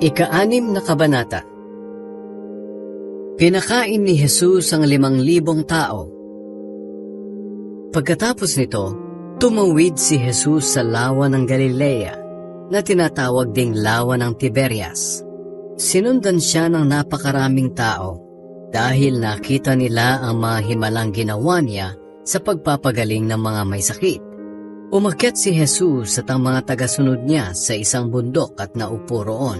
Ika-6 na kabanata. Pinakain ni Jesus ang 5,000 tao. Pagkatapos nito, tumawid si Jesus sa lawa ng Galilea na tinatawag ding lawa ng Tiberias. Sinundan siya ng napakaraming tao dahil nakita nila ang mga himalang ginawa niya sa pagpapagaling ng mga may sakit. Umakyat si Jesus at ang mga tagasunod niya sa isang bundok at naupo roon.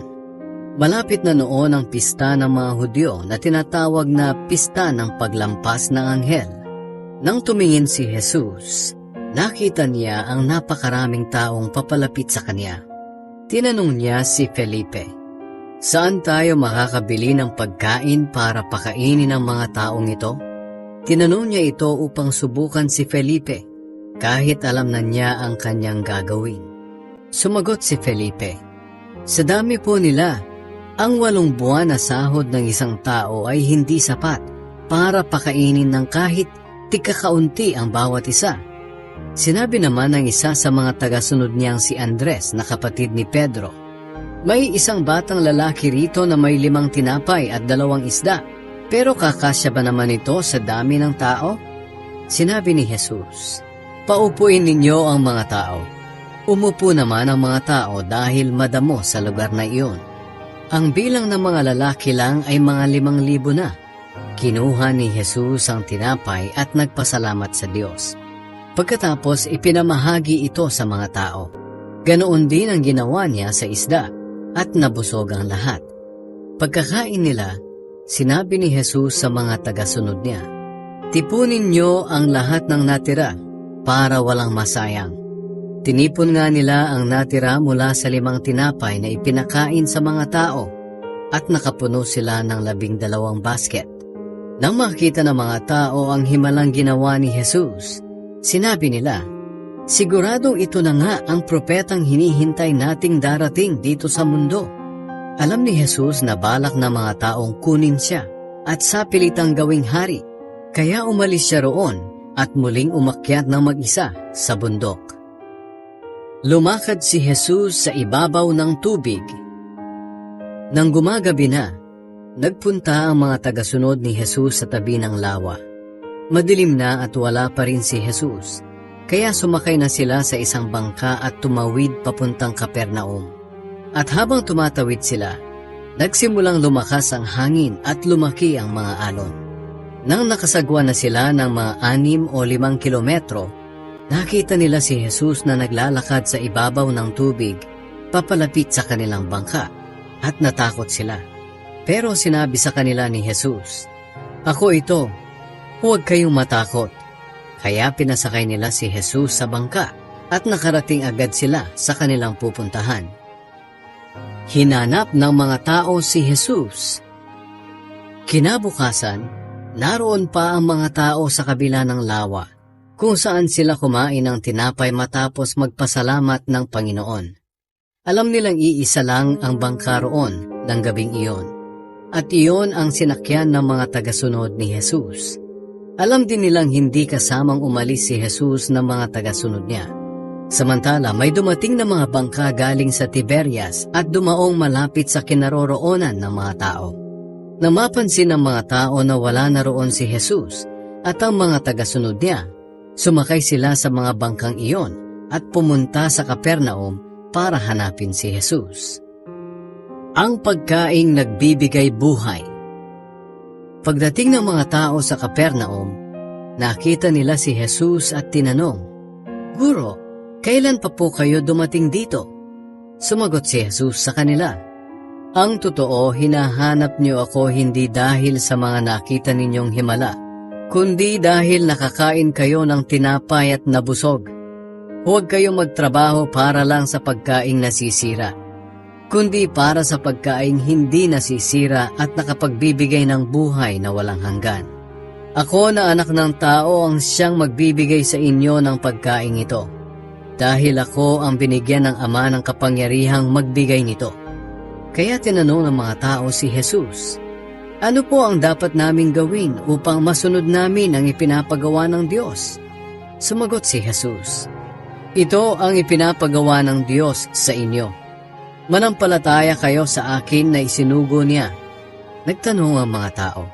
Malapit na noon ang pista ng mga Hudyo na tinatawag na pista ng paglampas ng anghel. Nang tumingin si Jesus, nakita niya ang napakaraming taong papalapit sa kanya. Tinanong niya si Felipe, "Saan tayo makakabili ng pagkain para pakainin ang mga taong ito?" Tinanong niya ito upang subukan si Felipe, kahit alam na niya ang kanyang gagawin. Sumagot si Felipe, "Sa dami po nila, ang 8 buwan na sahod ng isang tao ay hindi sapat para pakainin ng kahit tigkakaunti ang bawat isa." Sinabi naman ng isa sa mga tagasunod niyang si Andres na kapatid ni Pedro, "May isang batang lalaki rito na may 5 tinapay at 2 isda, pero kakasya ba naman ito sa dami ng tao?" Sinabi ni Jesus, "Paupuin ninyo ang mga tao." Umupo naman ang mga tao dahil madamo sa lugar na iyon. Ang bilang ng mga lalaki lang ay mga 5,000 na. Kinuha ni Jesus ang tinapay at nagpasalamat sa Diyos. Pagkatapos ipinamahagi ito sa mga tao. Ganoon din ang ginawa niya sa isda at nabusog ang lahat. Pagkakain nila, sinabi ni Jesus sa mga tagasunod niya, "Tipunin niyo ang lahat ng natira para walang masayang." Tinipon nga nila ang natira mula sa 5 tinapay na ipinakain sa mga tao at nakapuno sila ng 12 basket. Nang makita ng mga tao ang himalang ginawa ni Jesus, sinabi nila, "Siguradong ito na nga ang propetang hinihintay nating darating dito sa mundo." Alam ni Jesus na balak ng mga taong kunin siya at sapilitang gawing hari, kaya umalis siya roon at muling umakyat ng mag-isa sa bundok. Lumakad si Jesus sa ibabaw ng tubig. Nang gumagabi na, nagpunta ang mga tagasunod ni Jesus sa tabi ng lawa. Madilim na at wala pa rin si Jesus, kaya sumakay na sila sa isang bangka at tumawid papuntang Capernaum. At habang tumatawid sila, nagsimulang lumakas ang hangin at lumaki ang mga alon. Nang nakasagwa na sila ng mga 6 o 5 kilometro, nakita nila si Jesus na naglalakad sa ibabaw ng tubig, papalapit sa kanilang bangka, at natakot sila. Pero sinabi sa kanila ni Jesus, "Ako ito, huwag kayong matakot." Kaya pinasakay nila si Jesus sa bangka at nakarating agad sila sa kanilang pupuntahan. Hinanap ng mga tao si Jesus. Kinabukasan, naroon pa ang mga tao sa kabila ng lawa, kung saan sila kumain ng tinapay matapos magpasalamat ng Panginoon. Alam nilang iisa lang ang bangka roon ng gabing iyon, at iyon ang sinakyan ng mga tagasunod ni Jesus. Alam din nilang hindi kasamang umalis si Jesus ng mga tagasunod niya. Samantala, may dumating na mga bangka galing sa Tiberias at dumaong malapit sa kinaroroonan ng mga tao. Nang mapansin ng mga tao na wala na roon si Jesus at ang mga tagasunod niya, sumakay sila sa mga bangkang iyon at pumunta sa Capernaum para hanapin si Jesus. Ang pagkaing nagbibigay buhay. Pagdating ng mga tao sa Capernaum, nakita nila si Jesus at tinanong, "Guro, kailan pa po kayo dumating dito?" Sumagot si Jesus sa kanila, "Ang totoo, hinahanap niyo ako hindi dahil sa mga nakita ninyong himala, kundi dahil nakakain kayo ng tinapay at nabusog. Huwag kayong magtrabaho para lang sa pagkaing nasisira, kundi para sa pagkaing hindi nasisira at nakapagbibigay ng buhay na walang hanggan. Ako na anak ng tao ang siyang magbibigay sa inyo ng pagkaing ito, dahil ako ang binigyan ng Ama ng kapangyarihang magbigay nito." Kaya tinanong ng mga tao si Jesus, "Ano po ang dapat naming gawin upang masunod namin ang ipinapagawa ng Diyos?" Sumagot si Jesus, "Ito ang ipinapagawa ng Diyos sa inyo, Manampalataya kayo sa akin na isinugo niya. Nagtanong ang mga tao,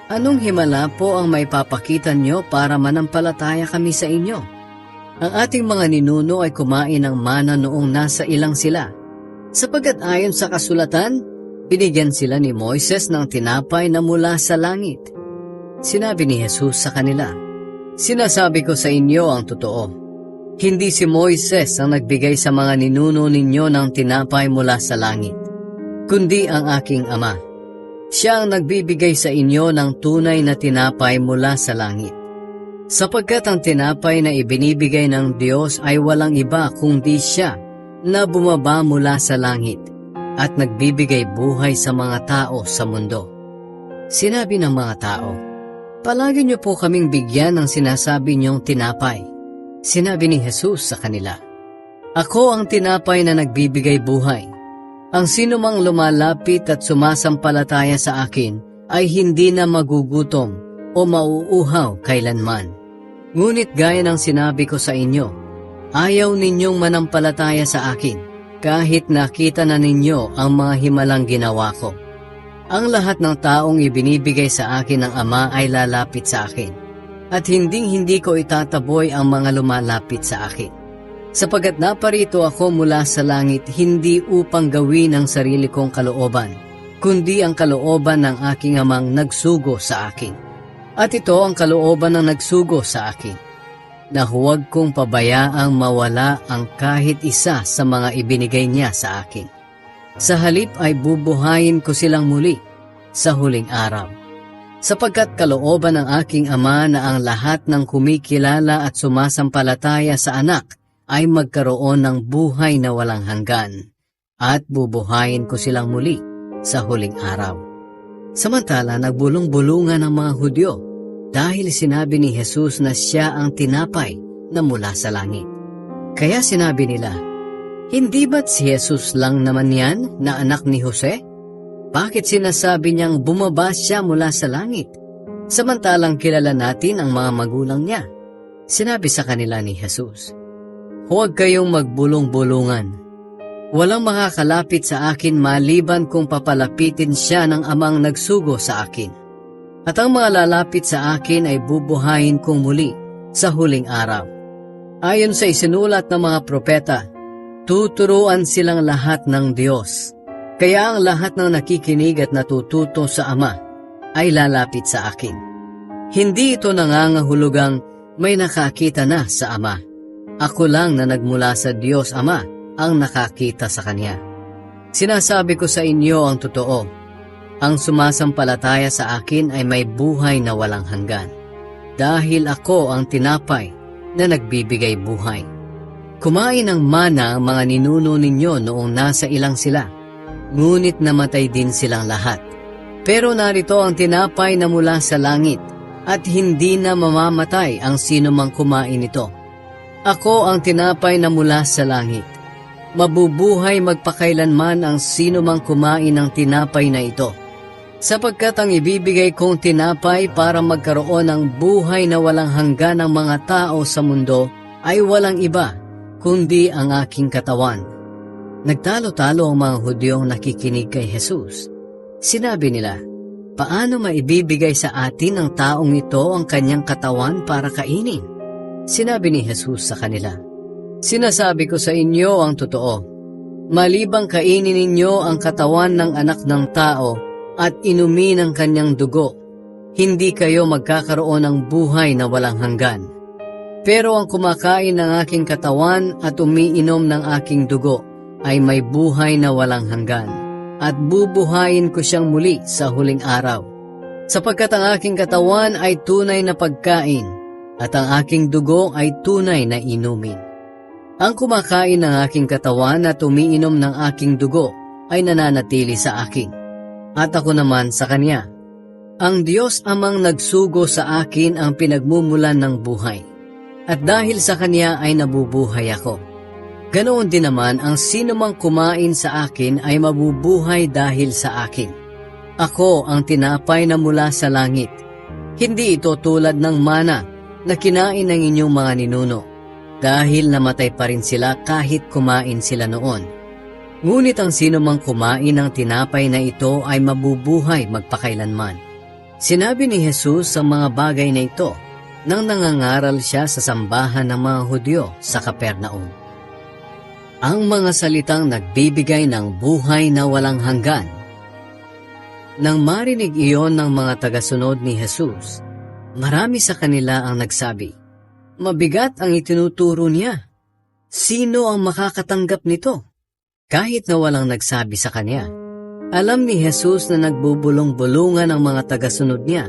anong himala po ang maipapakita nyo para manampalataya kami sa inyo? Ang ating mga ninuno ay kumain ng mana noong nasa ilang sila, sapagkat ayon sa kasulatan, binigyan sila ni Moises ng tinapay na mula sa langit. Sinabi ni Jesus sa kanila, sinasabi ko sa inyo ang totoo. Hindi si Moises ang nagbigay sa mga ninuno ninyo ng tinapay mula sa langit, kundi ang aking Ama. Siya ang nagbibigay sa inyo ng tunay na tinapay mula sa langit. Sapagkat ang tinapay na ibinibigay ng Diyos ay walang iba kundi siya na bumaba mula sa langit at nagbibigay buhay sa mga tao sa mundo. Sinabi ng mga tao, palagi niyo po kaming bigyan ng sinasabi niyong tinapay. Sinabi ni Jesus sa kanila, ako ang tinapay na nagbibigay buhay. Ang sino mang lumalapit at sumasampalataya sa akin ay hindi na magugutom o mauuhaw kailanman. Ngunit gaya ng sinabi ko sa inyo, ayaw ninyong manampalataya sa akin kahit nakita na ninyo ang mga himalang ginawa ko. Ang lahat ng taong ibinibigay sa akin ng Ama ay lalapit sa akin. At hindi ko itataboy ang mga lumalapit sa akin. Sapagkat naparito ako mula sa langit hindi upang gawin ang sarili kong kalooban, kundi ang kalooban ng aking Amang nagsugo sa akin. At ito ang kalooban ng nagsugo sa akin, na huwag kong pabayaang mawala ang kahit isa sa mga ibinigay niya sa akin. Sa halip ay bubuhayin ko silang muli sa huling araw. Sapagkat kalooban ng aking Ama na ang lahat ng kumikilala at sumasampalataya sa anak ay magkaroon ng buhay na walang hanggan, at bubuhayin ko silang muli sa huling araw. Samantala nagbulong-bulungan ang mga Hudyo dahil sinabi ni Jesus na siya ang tinapay na mula sa langit. Kaya sinabi nila, hindi ba't si Jesus lang naman yan na anak ni Jose? Bakit sinasabi niyang bumaba siya mula sa langit, samantalang kilala natin ang mga magulang niya? Sinabi sa kanila ni Jesus, huwag kayong magbulong-bulungan. Walang makakalapit sa akin maliban kung papalapitin siya ng Amang nagsugo sa akin. At ang mga lalapit sa akin ay bubuhayin kong muli sa huling araw. Ayon sa isinulat ng mga propeta, tuturuan silang lahat ng Diyos. Kaya ang lahat ng nakikinig at natututo sa Ama ay lalapit sa akin. Hindi ito nangangahulugang may nakakita na sa Ama. Ako lang na nagmula sa Diyos Ama ang nakakita sa Kanya. Sinasabi ko sa inyo ang totoo. Ang sumasampalataya sa akin ay may buhay na walang hanggan. Dahil ako ang tinapay na nagbibigay buhay. Kumain ng mana ang mga ninuno ninyo noong nasa ilang sila. Ngunit namatay din silang lahat. Pero narito ang tinapay na mula sa langit, at hindi na mamamatay ang sino mang kumain nito. Ako ang tinapay na mula sa langit. Mabubuhay magpakailanman ang sino mang kumain ng tinapay na ito. Sapagkat ang ibibigay kong tinapay para magkaroon ng buhay na walang hanggan ng mga tao sa mundo ay walang iba, kundi ang aking katawan. Nagtalo-talo ang mga Hudyong nakikinig kay Jesus. Sinabi nila, paano maibibigay sa atin ng taong ito ang kanyang katawan para kainin? Sinabi ni Jesus sa kanila, sinasabi ko sa inyo ang totoo. Malibang kainin ninyo ang katawan ng anak ng tao at inumin ang kanyang dugo, hindi kayo magkakaroon ng buhay na walang hanggan. Pero ang kumakain ng aking katawan at umiinom ng aking dugo ay may buhay na walang hanggan, at bubuhayin ko siyang muli sa huling araw. Sapagkat ang aking katawan ay tunay na pagkain, at ang aking dugo ay tunay na inumin. Ang kumakain ng aking katawan at umiinom ng aking dugo ay nananatili sa akin, at ako naman sa Kanya. Ang Diyos Amang nagsugo sa akin ang pinagmumulan ng buhay, at dahil sa Kanya ay nabubuhay ako. Ganoon din naman ang sinumang kumain sa akin ay mabubuhay dahil sa akin. Ako ang tinapay na mula sa langit. Hindi ito tulad ng mana na kinain ng inyong mga ninuno, dahil namatay pa rin sila kahit kumain sila noon. Ngunit ang sino mang kumain ng tinapay na ito ay mabubuhay magpakailanman. Sinabi ni Jesus ang mga bagay na ito nang nangangaral siya sa sambahan ng mga Hudyo sa Capernaum. Ang mga salitang nagbibigay ng buhay na walang hanggan. Nang marinig iyon ng mga tagasunod ni Jesus, marami sa kanila ang nagsabi, "Mabigat ang itinuturo niya. Sino ang makakatanggap nito?" Kahit na walang nagsabi sa kanya, alam ni Jesus na nagbubulong-bulungan ang mga tagasunod niya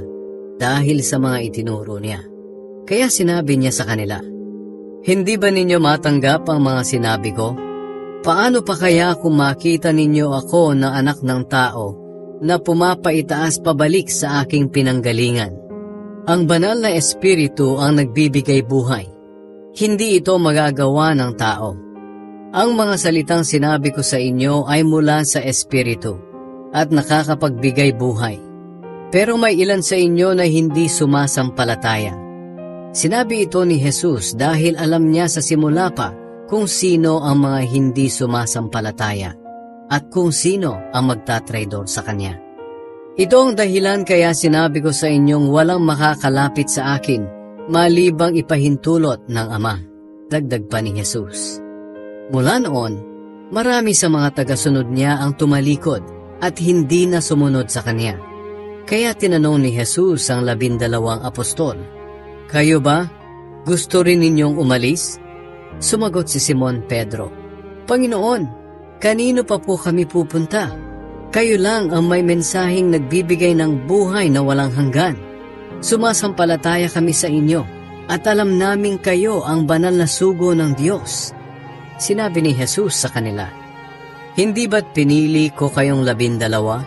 dahil sa mga itinuro niya. Kaya sinabi niya sa kanila, "Hindi ba ninyo matanggap ang mga sinabi ko? Paano pa kaya kung makita ninyo ako na anak ng tao na pumapaitaas pabalik sa aking pinanggalingan? Ang banal na espiritu ang nagbibigay buhay. Hindi ito magagawa ng tao. Ang mga salitang sinabi ko sa inyo ay mula sa espiritu at nakakapagbigay buhay. Pero may ilan sa inyo na hindi sumasampalataya." Sinabi ito ni Jesus dahil alam niya sa simula pa kung sino ang mga hindi sumasampalataya at kung sino ang magtatraidor sa kanya. Ito ang dahilan kaya sinabi ko sa inyong walang makakalapit sa akin malibang ipahintulot ng Ama. Dagdag pa ni Jesus. Mula noon, marami sa mga tagasunod niya ang tumalikod at hindi na sumunod sa kanya. Kaya tinanong ni Jesus ang 12 apostol, "Kayo ba? Gusto rin ninyong umalis?" Sumagot si Simon Pedro, "Panginoon, kanino pa po kami pupunta? Kayo lang ang may mensaheng nagbibigay ng buhay na walang hanggan. Sumasampalataya kami sa inyo at alam naming kayo ang banal na sugo ng Diyos." Sinabi ni Jesus sa kanila, "Hindi ba't pinili ko kayong 12?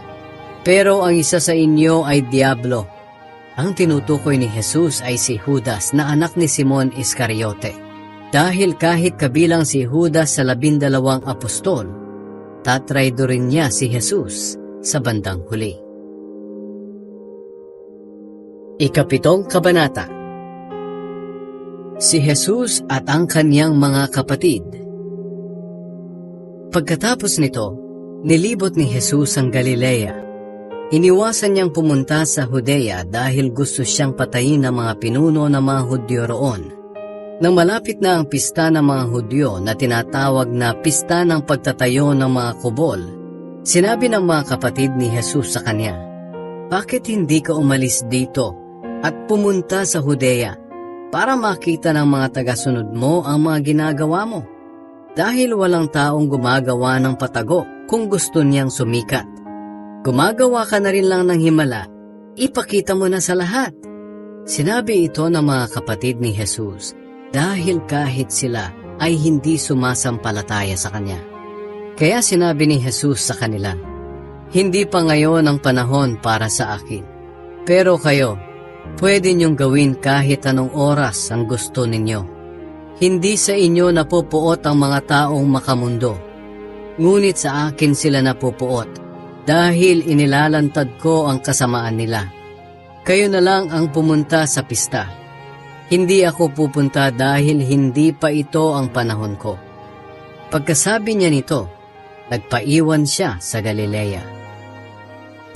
Pero ang isa sa inyo ay Diablo." Ang tinutukoy ni Jesus ay si Judas na anak ni Simon Iscariote. Dahil kahit kabilang si Judas sa 12 apostol, tatraidorin niya si Jesus sa bandang huli. Ikapitong kabanata. Si Jesus at ang kanyang mga kapatid. Pagkatapos nito, nilibot ni Jesus ang Galilea. Iniwasan niyang pumunta sa Judea dahil gusto siyang patayin ng mga pinuno ng mga Hudyo roon. Nang malapit na ang pista ng mga Hudyo na tinatawag na pista ng pagtatayo ng mga kubol, sinabi ng mga kapatid ni Jesus sa kanya, "Bakit hindi ka umalis dito at pumunta sa Judea para makita ng mga tagasunod mo ang mga ginagawa mo? Dahil walang taong gumagawa ng patago kung gusto niyang sumikat. Gumagawa ka na rin lang ng himala, ipakita mo na sa lahat." Sinabi ito ng mga kapatid ni Jesus dahil kahit sila ay hindi sumasampalataya sa kanya. Kaya sinabi ni Jesus sa kanila, "Hindi pa ngayon ang panahon para sa akin. Pero kayo, pwede niyong gawin kahit anong oras ang gusto ninyo. Hindi sa inyo napupuot ang mga taong makamundo. Ngunit sa akin sila napupuot dahil inilalantad ko ang kasamaan nila. Kayo na lang ang pumunta sa pista. Hindi ako pupunta dahil hindi pa ito ang panahon ko." Pagkasabi niya nito, nagpaiwan siya sa Galilea.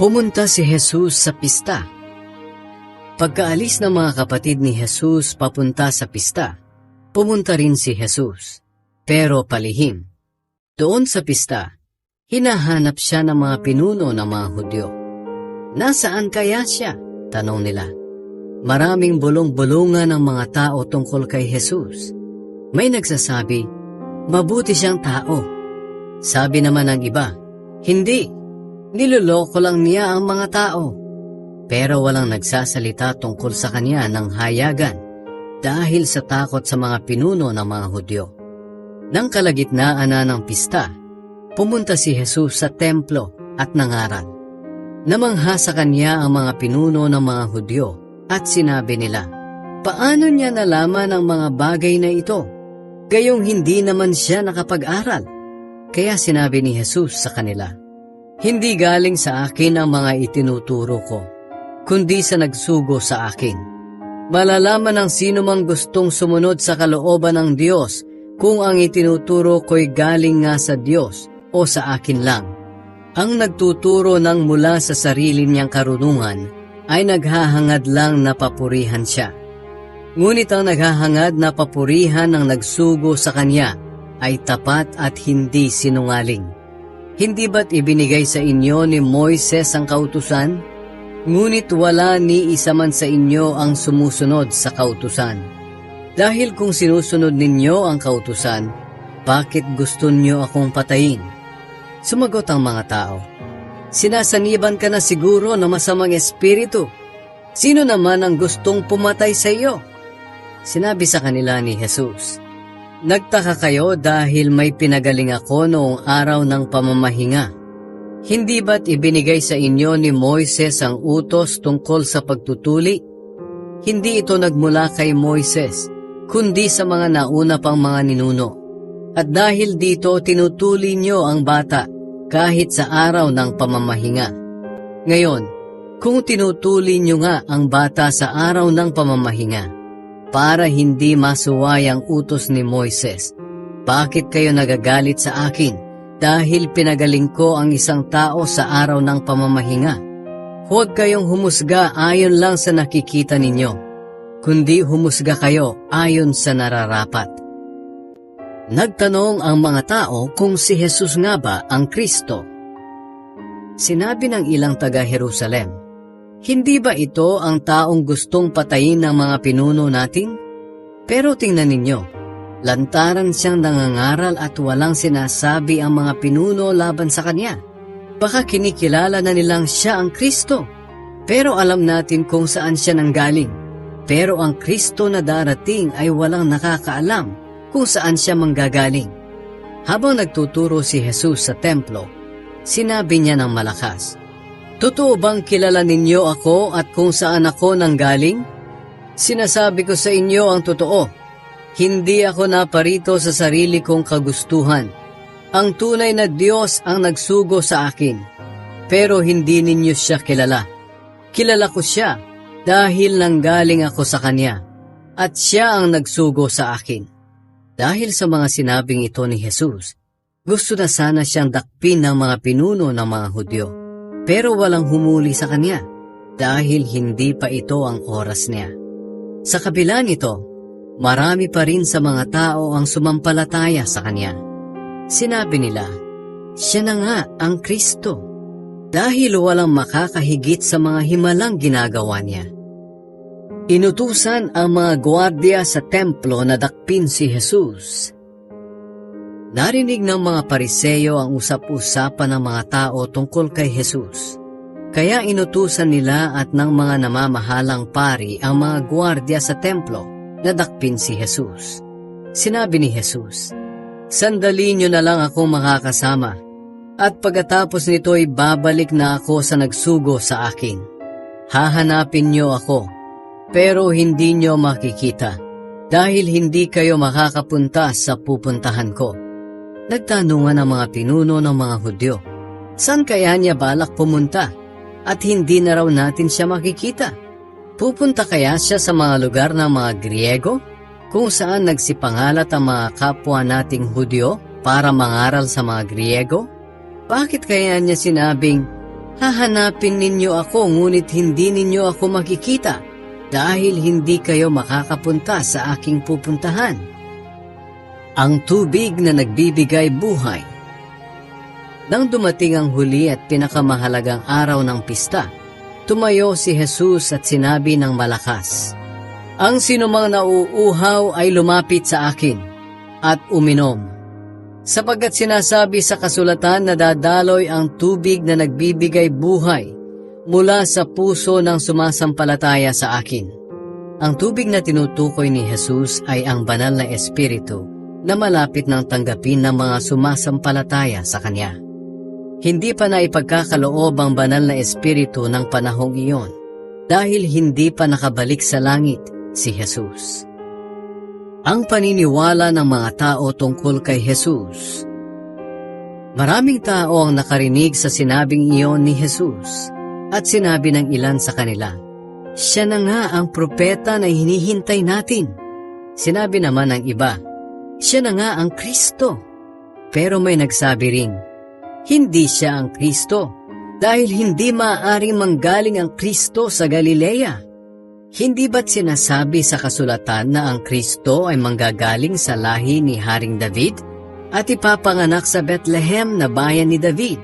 Pumunta si Jesus sa pista. Pagkaalis ng mga kapatid ni Jesus papunta sa pista, pumunta rin si Jesus, pero palihim. Doon sa pista, hinahanap siya ng mga pinuno ng mga Hudyo. "Nasaan kaya siya?" tanong nila. Maraming bulong-bulungan ang mga tao tungkol kay Jesus. May nagsasabi, "Mabuti siyang tao." Sabi naman ng iba, "Hindi, niloloko lang niya ang mga tao." Pero walang nagsasalita tungkol sa kanya ng hayagan dahil sa takot sa mga pinuno ng mga Hudyo. Nang kalagitnaan na ng pista, pumunta si Jesus sa templo at nangaral. Namangha sa kanya ang mga pinuno ng mga Hudyo at sinabi nila, "Paano niya nalaman ang mga bagay na ito? Gayong hindi naman siya nakapag-aral." Kaya sinabi ni Jesus sa kanila, "Hindi galing sa akin ang mga itinuturo ko, kundi sa nagsugo sa akin. Malalaman ng sino mang gustong sumunod sa kalooban ng Diyos kung ang itinuturo ko'y galing nga sa Diyos o sa akin lang. Ang nagtuturo ng mula sa sarili niyang karunungan ay naghahangad lang na papurihan siya. Ngunit ang naghahangad na papurihan ng nagsugo sa kanya ay tapat at hindi sinungaling. Hindi ba't ibinigay sa inyo ni Moises ang kautusan? Ngunit wala ni isa man sa inyo ang sumusunod sa kautusan. Dahil kung sinusunod ninyo ang kautusan, bakit gusto niyo akong patayin? Sumagot ang mga tao, sinasaniban ka na siguro ng masamang espiritu. Sino naman ang gustong pumatay sa iyo? Sinabi sa kanila ni Jesus, nagtaka kayo dahil may pinagaling ako noong araw ng pamamahinga. Hindi ba't ibinigay sa inyo ni Moises ang utos tungkol sa pagtutuli? Hindi ito nagmula kay Moises, kundi sa mga nauna pang mga ninuno. At dahil dito tinutuli niyo ang bata kahit sa araw ng pamamahinga. Ngayon, kung tinutuli niyo nga ang bata sa araw ng pamamahinga, para hindi masuway ang utos ni Moises, bakit kayo nagagalit sa akin dahil pinagaling ko ang isang tao sa araw ng pamamahinga? Huwag kayong humusga ayon lang sa nakikita ninyo, kundi humusga kayo ayon sa nararapat. Nagtanong ang mga tao kung si Jesus nga ba ang Kristo. Sinabi ng ilang taga-Jerusalem, hindi ba ito ang taong gustong patayin ng mga pinuno natin? Pero tingnan ninyo, lantaran siyang nangangaral at walang sinasabi ang mga pinuno laban sa kanya. Baka kinikilala na nilang siya ang Kristo. Pero alam natin kung saan siya nanggaling. Pero ang Kristo na darating ay walang nakakaalam kung saan siya manggagaling. Habang nagtuturo si Jesus sa templo, sinabi niya ng malakas, totoo bang kilala ninyo ako at kung saan ako nanggaling? Sinasabi ko sa inyo ang totoo. Hindi ako naparito sa sarili kong kagustuhan. Ang tunay na Diyos ang nagsugo sa akin. Pero hindi ninyo siya kilala. Kilala ko siya dahil nanggaling ako sa Kanya. At siya ang nagsugo sa akin. Dahil sa mga sinabing ito ni Jesus, gusto na sana siyang dakpin ng mga pinuno ng mga Hudyo. Pero walang humuli sa Kanya dahil hindi pa ito ang oras niya. Sa kabila nito, marami pa rin sa mga tao ang sumampalataya sa Kanya. Sinabi nila, siya na nga ang Kristo, dahil walang makakahigit sa mga himalang ginagawa niya. Inutusan ang mga gwardiya sa templo na dakpin si Jesus. Narinig ng mga Pariseyo ang usap-usapan ng mga tao tungkol kay Jesus. Kaya inutusan nila at ng mga namamahalang pari ang mga gwardiya sa templo na dakpin si Jesus. Sinabi ni Jesus, sandali niyo na lang ako makakasama, at pagkatapos nito'y babalik na ako sa nagsugo sa akin. Hahanapin niyo ako, pero hindi niyo makikita, dahil hindi kayo makakapunta sa pupuntahan ko. Nagtanungan ang mga pinuno ng mga Hudyo, saan kaya niya balak pumunta, at hindi na raw natin siya makikita? Pupunta kaya siya sa mga lugar ng mga Griego, kung saan nagsipangalat ang mga kapwa nating Hudyo para mangaral sa mga Griego? Bakit kaya niya sinabing, hahanapin ninyo ako ngunit hindi ninyo ako makikita, dahil hindi kayo makakapunta sa aking pupuntahan? Ang tubig na nagbibigay buhay. Nang dumating ang huli at pinakamahalagang araw ng pista, tumayo si Jesus at sinabi ng malakas, ang sinumang nauuhaw ay lumapit sa akin at uminom. Sapagkat sinasabi sa kasulatan na dadaloy ang tubig na nagbibigay buhay mula sa puso ng sumasampalataya sa akin. Ang tubig na tinutukoy ni Jesus ay ang banal na espiritu na malapit ng tanggapin ng mga sumasampalataya sa Kanya. Hindi pa na ipagkakaloob ang banal na espiritu ng panahong iyon dahil hindi pa nakabalik sa langit si Jesus. Ang paniniwala ng mga tao tungkol kay Jesus. Maraming tao ang nakarinig sa sinabing iyon ni Jesus at sinabi ng ilan sa kanila, siya na nga ang propeta na hinihintay natin. Sinabi naman ng iba, siya na nga ang Kristo. Pero may nagsabi rin, Hindi siya ang Kristo, dahil hindi maaaring manggaling ang Kristo sa Galilea. Hindi ba't sinasabi sa kasulatan na ang Kristo ay manggagaling sa lahi ni Haring David at ipapanganak sa Bethlehem na bayan ni David?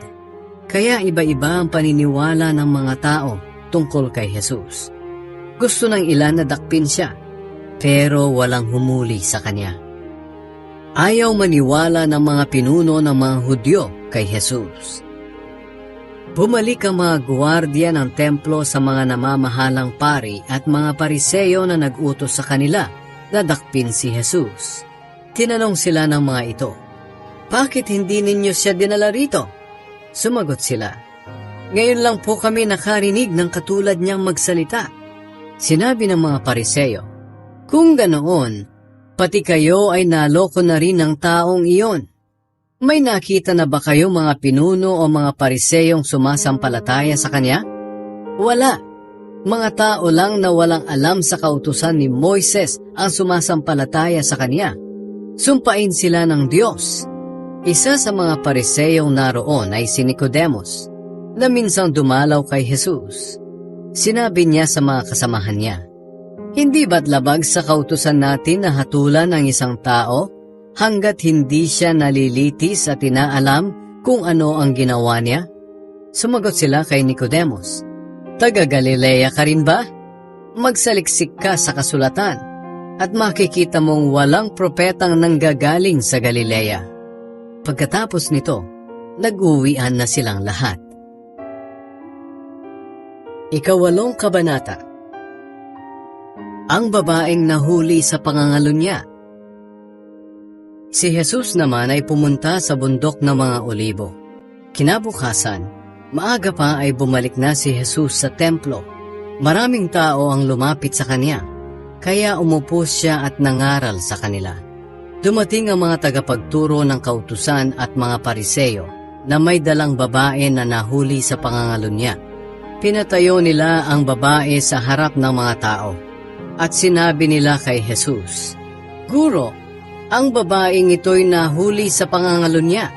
Kaya iba-iba ang paniniwala ng mga tao tungkol kay Jesus. Gusto ng ilan na dakpin siya, pero walang humuli sa kanya. Ayaw maniwala ng mga pinuno ng mga Hudyo kay Jesus. Bumalik ang mga guwardiya ng templo sa mga namamahalang pari at mga pariseyo na nag-utos sa kanila na dakpin si Jesus. Tinanong sila ng mga ito, "Bakit hindi ninyo siya dinala rito?" Sumagot sila, "Ngayon lang po kami nakarinig ng katulad niyang magsalita." Sinabi ng mga pariseyo, "Kung ganoon, pati kayo ay naloko na rin ng taong iyon. May nakita na ba kayo mga pinuno o mga pariseyong sumasampalataya sa kanya? Wala. Mga tao lang na walang alam sa kautusan ni Moises ang sumasampalataya sa kanya. Sumpain sila ng Diyos." Isa sa mga pariseyong naroon ay si Nicodemus, na minsang dumalaw kay Jesus. Sinabi niya sa mga kasamahan niya, "Hindi ba't labag sa kautusan natin na hatulan ang isang tao hanggat hindi siya nalilitis at inaalam kung ano ang ginawa niya?" Sumagot sila kay Nicodemus, "Taga Galilea ka rin ba? Magsaliksik ka sa kasulatan at makikita mong walang propetang nanggagaling sa Galilea." Pagkatapos nito, nag-uwian na silang lahat. Ikawalong kabanata. Ang babaeng nahuli sa pangangalunya. Si Jesus naman ay pumunta sa bundok ng mga Olibo. Kinabukasan, maaga pa ay bumalik na si Jesus sa templo. Maraming tao ang lumapit sa kanya, kaya umupo siya at nangaral sa kanila. Dumating ang mga tagapagturo ng kautusan at mga pariseyo na may dalang babae na nahuli sa pangangalunya. Pinatayo nila ang babae sa harap ng mga tao at sinabi nila kay Jesus, "Guro, ang babaeng ito'y nahuli sa pangangalunya.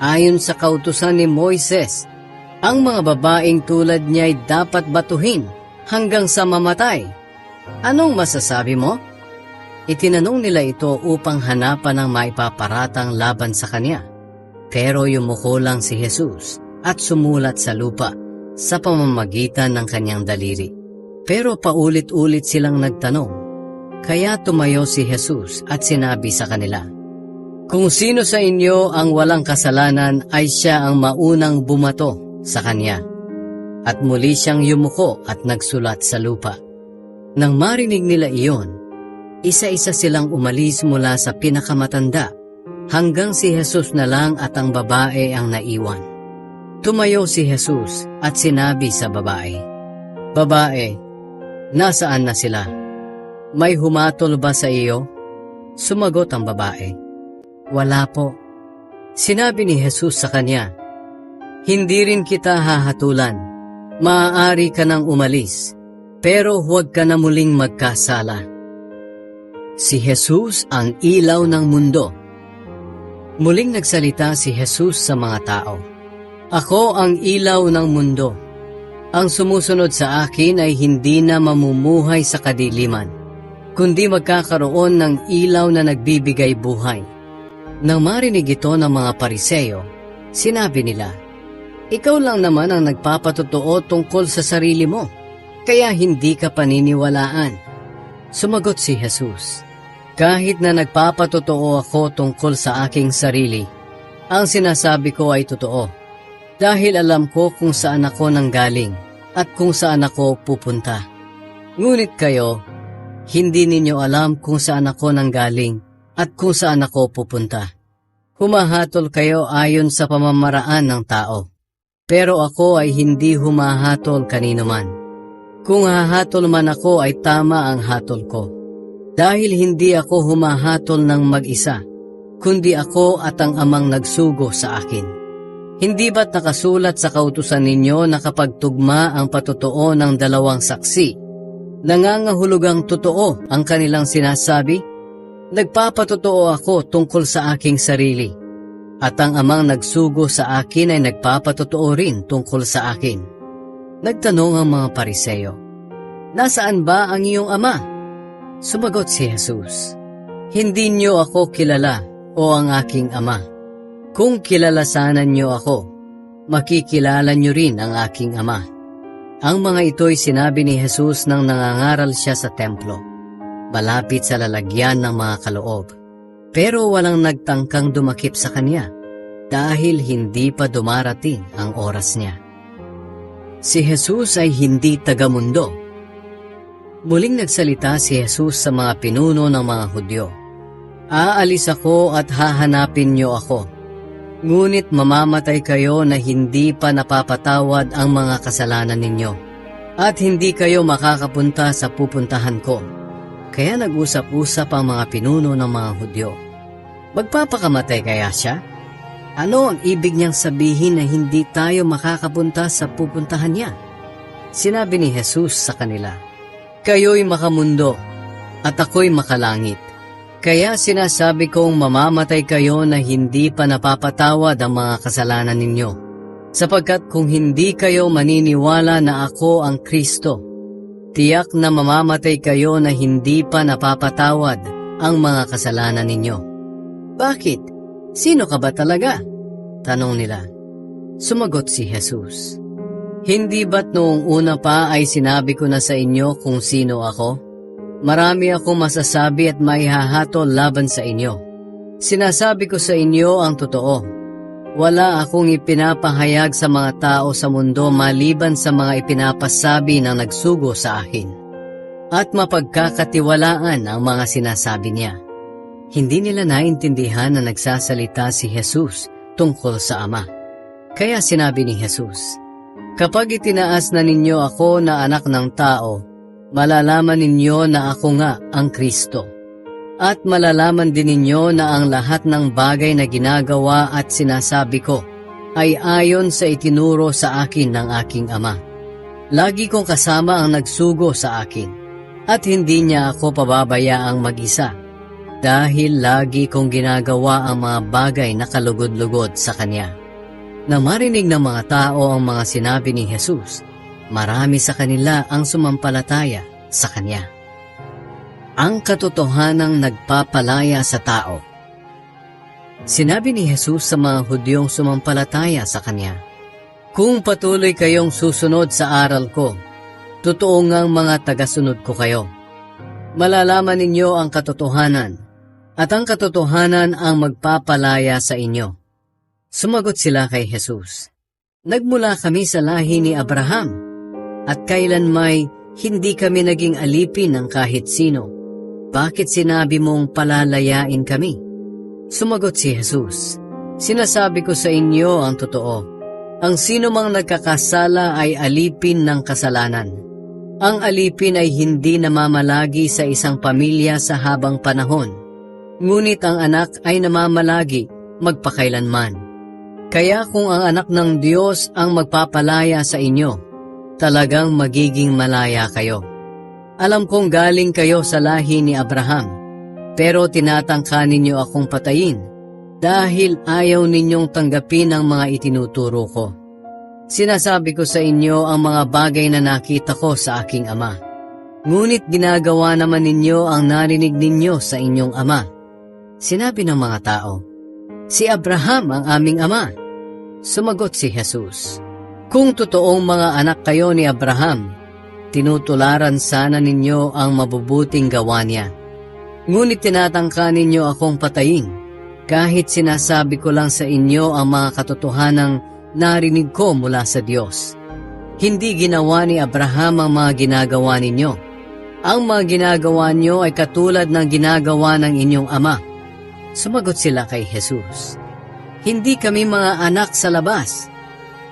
Ayon sa kautusan ni Moises, ang mga babaeng tulad niya ay dapat batuhin hanggang sa mamatay. Anong masasabi mo?" Itinanong nila ito upang hanapan ng maipaparatang laban sa kanya. Pero yumuko lang si Jesus at sumulat sa lupa sa pamamagitan ng kanyang daliri. Pero paulit-ulit silang nagtanong. Kaya tumayo si Jesus at sinabi sa kanila, "Kung sino sa inyo ang walang kasalanan ay siya ang maunang bumato sa kanya." At muli siyang yumuko at nagsulat sa lupa. Nang marinig nila iyon, isa-isa silang umalis mula sa pinakamatanda hanggang si Jesus na lang at ang babae ang naiwan. Tumayo si Jesus at sinabi sa babae, "Babae, nasaan na sila? May humatol ba sa iyo?" Sumagot ang babae, "Wala po." Sinabi ni Jesus sa kanya, "Hindi rin kita hahatulan. Maaari ka nang umalis, pero huwag ka na muling magkasala." Si Jesus ang ilaw ng mundo. Muling nagsalita si Jesus sa mga tao, "Ako ang ilaw ng mundo. Ang sumusunod sa akin ay hindi na mamumuhay sa kadiliman, kundi magkakaroon ng ilaw na nagbibigay buhay." Nang marinig ito ng mga pariseyo, sinabi nila, "Ikaw lang naman ang nagpapatotoo tungkol sa sarili mo, kaya hindi ka paniniwalaan." Sumagot si Jesus, "Kahit na nagpapatotoo ako tungkol sa aking sarili, ang sinasabi ko ay totoo, dahil alam ko kung saan ako nanggaling at kung saan ako pupunta. Ngunit kayo, hindi ninyo alam kung saan ako nanggaling at kung saan ako pupunta. Humahatol kayo ayon sa pamamaraan ng tao, pero ako ay hindi humahatol kanino man. Kung hahatol man ako ay tama ang hatol ko. Dahil hindi ako humahatol ng mag-isa, kundi ako at ang Amang nagsugo sa akin. Hindi ba't nakasulat sa kautusan ninyo na kapag tugma ang patotoo ng dalawang saksi, nangangahulugang totoo ang kanilang sinasabi? Nagpapatotoo ako tungkol sa aking sarili. at ang amang nagsugo sa akin ay nagpapatotoo rin tungkol sa akin. Nagtanong ang mga Pariseo, "Nasaan ba ang iyong ama?" Sumagot si Jesus, "Hindi niyo ako kilala o ang aking ama. Kung kilalasanan niyo ako, makikilala niyo rin ang aking ama." Ang mga ito'y sinabi ni Jesus nang nangangaral siya sa templo, malapit sa lalagyan ng mga kaloob. Pero walang nagtangkang dumakip sa kanya dahil hindi pa dumarating ang oras niya. Si Jesus ay hindi taga-mundo. Muling nagsalita si Jesus sa mga pinuno ng mga Hudyo, "Aalis ako at hahanapin niyo ako. Ngunit mamamatay kayo na hindi pa napapatawad ang mga kasalanan ninyo, at hindi kayo makakapunta sa pupuntahan ko." Kaya nag-usap-usap ang mga pinuno ng mga Hudyo. Magpapakamatay kaya siya? Ano ang ibig niyang sabihin na hindi tayo makakapunta sa pupuntahan niya? Sinabi ni Jesus sa kanila, "Kayo'y makamundo, at ako'y makalangit. Kaya sinasabi kong mamamatay kayo na hindi pa napapatawad ang mga kasalanan ninyo. Sapagkat kung hindi kayo maniniwala na ako ang Kristo, tiyak na mamamatay kayo na hindi pa napapatawad ang mga kasalanan ninyo." "Bakit? Sino ka ba talaga?" tanong nila. Sumagot si Jesus, "Hindi ba't noong una pa ay sinabi ko na sa inyo kung sino ako? Marami akong masasabi at maihahatol laban sa inyo. Sinasabi ko sa inyo ang totoo. Wala akong ipinapahayag sa mga tao sa mundo maliban sa mga ipinapasabi ng nagsugo sa akin. At mapagkakatiwalaan ang mga sinasabi niya." Hindi nila naintindihan na nagsasalita si Jesus tungkol sa Ama. Kaya sinabi ni Jesus, "Kapag itinaas na ninyo ako na anak ng tao, malalaman ninyo na ako nga ang Kristo. At malalaman din ninyo na ang lahat ng bagay na ginagawa at sinasabi ko ay ayon sa itinuro sa akin ng aking Ama. Lagi kong kasama ang nagsugo sa akin, at hindi niya ako pababayaang mag-isa, dahil lagi kong ginagawa ang mga bagay na kalugod-lugod sa Kanya." Nang marinig ng mga tao ang mga sinabi ni Jesus, marami sa kanila ang sumampalataya sa Kanya. Ang katotohanang nagpapalaya sa tao. Sinabi ni Jesus sa mga Hudyong sumampalataya sa Kanya, "Kung patuloy kayong susunod sa aral ko, totoo ngang mga tagasunod ko kayo. Malalaman ninyo ang katotohanan, at ang katotohanan ang magpapalaya sa inyo." Sumagot sila kay Jesus, "Nagmula kami sa lahi ni Abraham, at kailanmay hindi kami naging alipin ng kahit sino. Bakit sinabi mong palalayain kami?" Sumagot si Jesus, "Sinasabi ko sa inyo ang totoo. Ang sino mang nagkakasala ay alipin ng kasalanan. Ang alipin ay hindi namamalagi sa isang pamilya sa habang panahon, ngunit ang anak ay namamalagi magpakailanman. Kaya kung ang anak ng Diyos ang magpapalaya sa inyo, talagang magiging malaya kayo. Alam kong galing kayo sa lahi ni Abraham, pero tinatangka ninyo akong patayin dahil ayaw ninyong tanggapin ang mga itinuturo ko. Sinasabi ko sa inyo ang mga bagay na nakita ko sa aking Ama. Ngunit ginagawa naman ninyo ang narinig ninyo sa inyong ama." Sinabi ng mga tao, "Si Abraham ang aming ama." Sumagot si Jesus, "Kung totoong mga anak kayo ni Abraham, tinutularan sana ninyo ang mabubuting gawa niya. Ngunit tinatangka ninyo akong patayin, kahit sinasabi ko lang sa inyo ang mga katotohanang narinig ko mula sa Diyos. Hindi ginawa ni Abraham ang mga ginagawa ninyo. Ang mga ginagawa niyo ay katulad ng ginagawa ng inyong ama." Sumagot sila kay Jesus, "Hindi kami mga anak sa labas.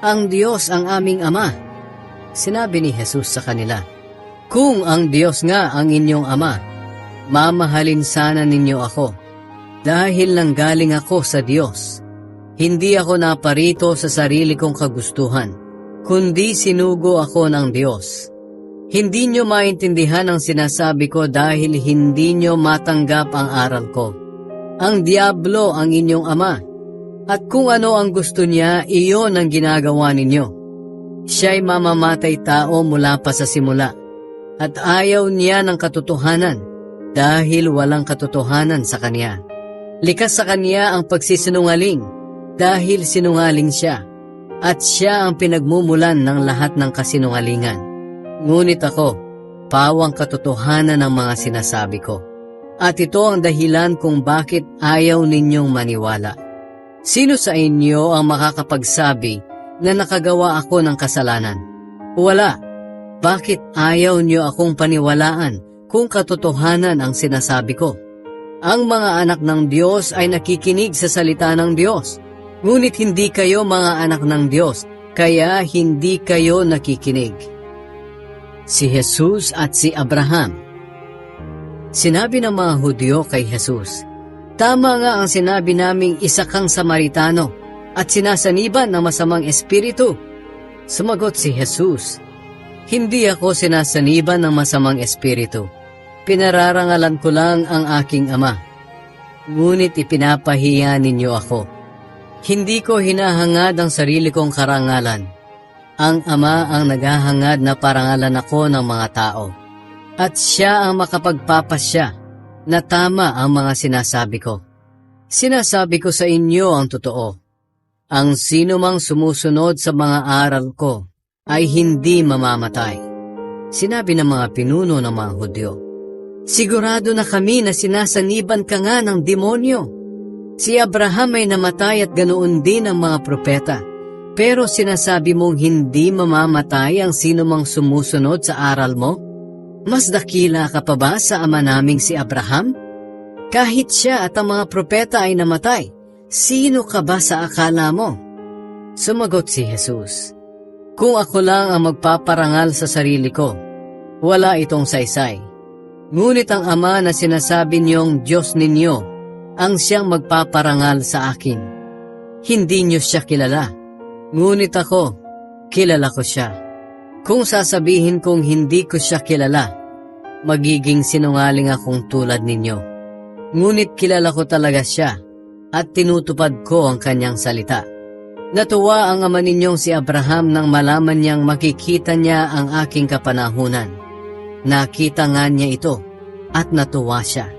Ang Diyos ang aming Ama." Sinabi ni Jesus sa kanila, "Kung ang Diyos nga ang inyong Ama, mamahalin sana ninyo ako, dahil nanggaling ako sa Diyos. Hindi ako naparito sa sarili kong kagustuhan, kundi sinugo ako ng Diyos. Hindi nyo maintindihan ang sinasabi ko dahil hindi nyo matanggap ang aral ko. Ang diablo ang inyong ama, At kung ano ang gusto niya, iyon ang ginagawa ninyo. Siya'y mamamatay tao mula pa sa simula, at ayaw niya ng katotohanan dahil walang katotohanan sa kanya. Likas sa kanya ang pagsisinungaling dahil sinungaling siya, at siya ang pinagmumulan ng lahat ng kasinungalingan. Ngunit ako, pawang katotohanan ng mga sinasabi ko. At ito ang dahilan kung bakit ayaw ninyong maniwala. Sino sa inyo ang makakapagsabi na nakagawa ako ng kasalanan? Wala. Bakit ayaw niyo akong paniwalaan kung katotohanan ang sinasabi ko? Ang mga anak ng Diyos ay nakikinig sa salita ng Diyos. Ngunit hindi kayo mga anak ng Diyos, kaya hindi kayo nakikinig. Si Jesus at si Abraham. Sinabi ng mga Hudyo kay Jesus, "Tama nga ang sinabi naming isa kang Samaritano at sinasaniban ng masamang espiritu." Sumagot si Jesus, "Hindi ako sinasaniban ng masamang espiritu. Pinararangalan ko lang ang aking Ama. Ngunit ipinapahiya ninyo ako. Hindi ko hinahangad ang sarili kong karangalan. Ang Ama ang naghahangad na parangalan ako ng mga tao. At siya ang makapagpapasya na tama ang mga sinasabi ko. Sinasabi ko sa inyo ang totoo. Ang sino mang sumusunod sa mga aral ko ay hindi mamamatay." Sinabi ng mga pinuno ng mga Hudyo, "Sigurado na kami na sinasaniban ka nga ng demonyo. Si Abraham ay namatay at ganoon din ang mga propeta. Pero sinasabi mong hindi mamamatay ang sino mang sumusunod sa aral mo? Mas dakila ka pa ba sa ama naming si Abraham? Kahit siya at ang mga propeta ay namatay, sino ka ba sa akala mo?" Sumagot si Jesus, "Kung ako lang ang magpaparangal sa sarili ko, wala itong saysay. Ngunit ang Ama na sinasabi niyong Diyos ninyo, ang siyang magpaparangal sa akin. Hindi niyo siya kilala, ngunit ako, kilala ko siya. Kung sasabihin kong hindi ko siya kilala, magiging sinungaling akong tulad ninyo. Ngunit kilala ko talaga siya at tinutupad ko ang kanyang salita. Natuwa ang ama ninyong si Abraham nang malaman niyang makikita niya ang aking kapanahunan. Nakita nga niya ito at natuwa siya."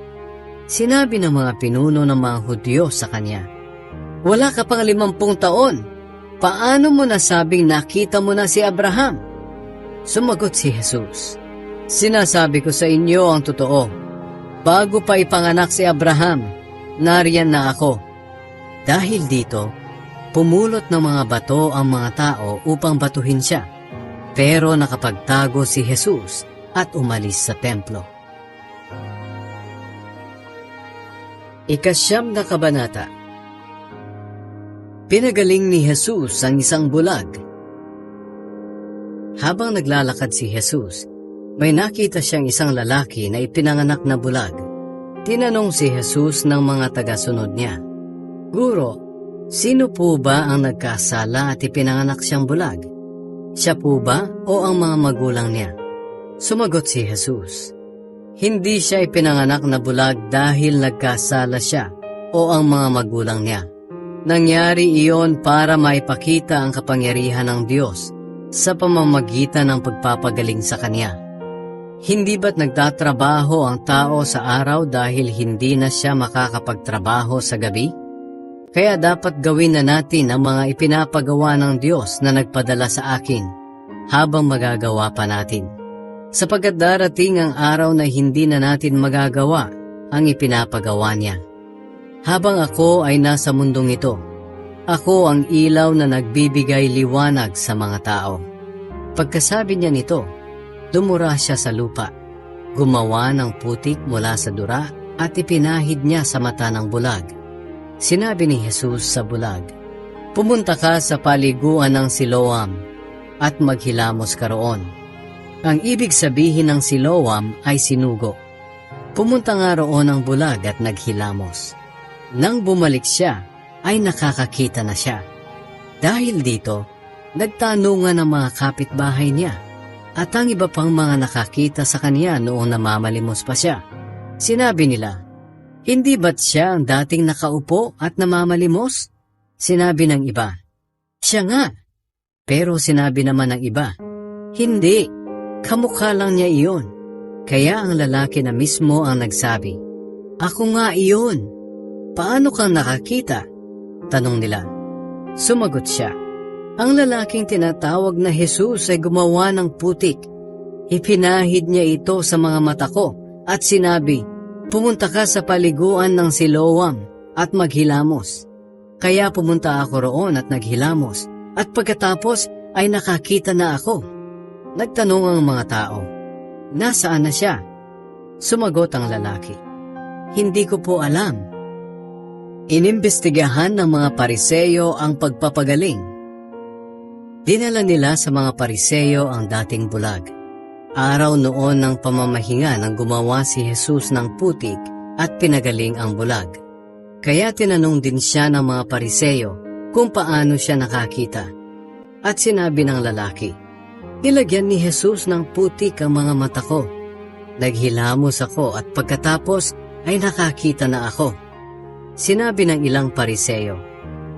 Sinabi ng mga pinuno ng mga Hudyo sa kanya, "Wala ka pang 50 taon. Paano mo nasabing nakita mo na si Abraham?" Sumagot si Jesus, "Sinasabi ko sa inyo ang totoo. Bago pa ipanganak si Abraham, nariyan na ako." Dahil dito, pumulot ng mga bato ang mga tao upang batuhin siya. Pero nakapagtago si Jesus at umalis sa templo. Ikasyam na kabanata. Pinagaling ni Jesus ang isang bulag. Habang naglalakad si Jesus, may nakita siyang isang lalaki na ipinanganak na bulag. Tinanong si Jesus ng mga tagasunod niya, "Guro, sino po ba ang nagkasala at ipinanganak siyang bulag? Siya po ba o ang mga magulang niya?" Sumagot si Jesus, "Hindi siya ipinanganak na bulag dahil nagkasala siya o ang mga magulang niya. Nangyari iyon para maipakita ang kapangyarihan ng Diyos sa pamamagitan ng pagpapagaling sa Kanya. Hindi ba't nagtatrabaho ang tao sa araw dahil hindi na siya makakapagtrabaho sa gabi? Kaya dapat gawin na natin ang mga ipinapagawa ng Diyos na nagpadala sa akin habang magagawa pa natin. Sapagkat darating ang araw na hindi na natin magagawa ang ipinapagawa niya. Habang ako ay nasa mundong ito, ako ang ilaw na nagbibigay liwanag sa mga tao." Pagkasabi niya nito, dumura siya sa lupa, gumawa ng putik mula sa dura at ipinahid niya sa mata ng bulag. Sinabi ni Jesus sa bulag, "Pumunta ka sa paliguan ng Siloam at maghilamos ka roon." Ang ibig sabihin ng Siloam ay sinugo. Pumunta nga roon ang bulag at naghilamos. Nang bumalik siya, ay nakakakita na siya. Dahil dito, nagtanungan ang mga kapitbahay niya at ang iba pang mga nakakita sa kanya noong namamalimos pa siya. Sinabi nila, "Hindi ba't siya ang dating nakaupo at namamalimos?" Sinabi ng iba, "Siya nga." Pero sinabi naman ng iba, "Hindi, kamukha lang niya iyon." Kaya ang lalaki na mismo ang nagsabi, "Ako nga iyon." "Paano kang nakakita?" tanong nila. Sumagot siya, "Ang lalaking tinatawag na Jesus ay gumawa ng putik. Ipinahid niya ito sa mga mata ko at sinabi, 'Pumunta ka sa paliguan ng Siloam at maghilamos.' Kaya pumunta ako roon at naghilamos, at pagkatapos ay nakakita na ako." Nagtanong ang mga tao, "Nasaan na siya?" Sumagot ang lalaki, "Hindi ko po alam." Inimbestigahan ng mga Pariseyo ang pagpapagaling. Dinala nila sa mga Pariseyo ang dating bulag. Araw noon ng pamamahinga nang gumawa si Jesus ng putik at pinagaling ang bulag. Kaya tinanong din siya ng mga Pariseyo kung paano siya nakakita. At sinabi ng lalaki, "Nilagyan ni Jesus ng putik ang mga mata ko. Naghilamos ako at pagkatapos ay nakakita na ako." Sinabi ng ilang Pariseyo,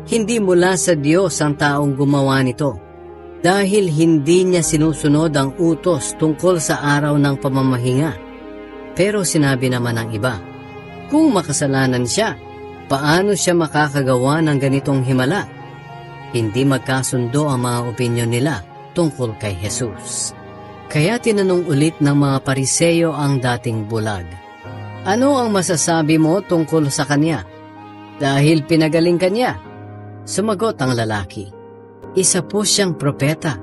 "Hindi mula sa Diyos ang taong gumawa nito, dahil hindi niya sinusunod ang utos tungkol sa araw ng pamamahinga." Pero sinabi naman ng iba, "Kung makasalanan siya, paano siya makakagawa ng ganitong himala?" Hindi magkasundo ang mga opinyon nila tungkol kay Jesus. Kaya tinanong ulit ng mga Pariseyo ang dating bulag, "Ano ang masasabi mo tungkol sa kanya? Dahil pinagaling kanya?" Sumagot ang lalaki, "Isa po siyang propeta."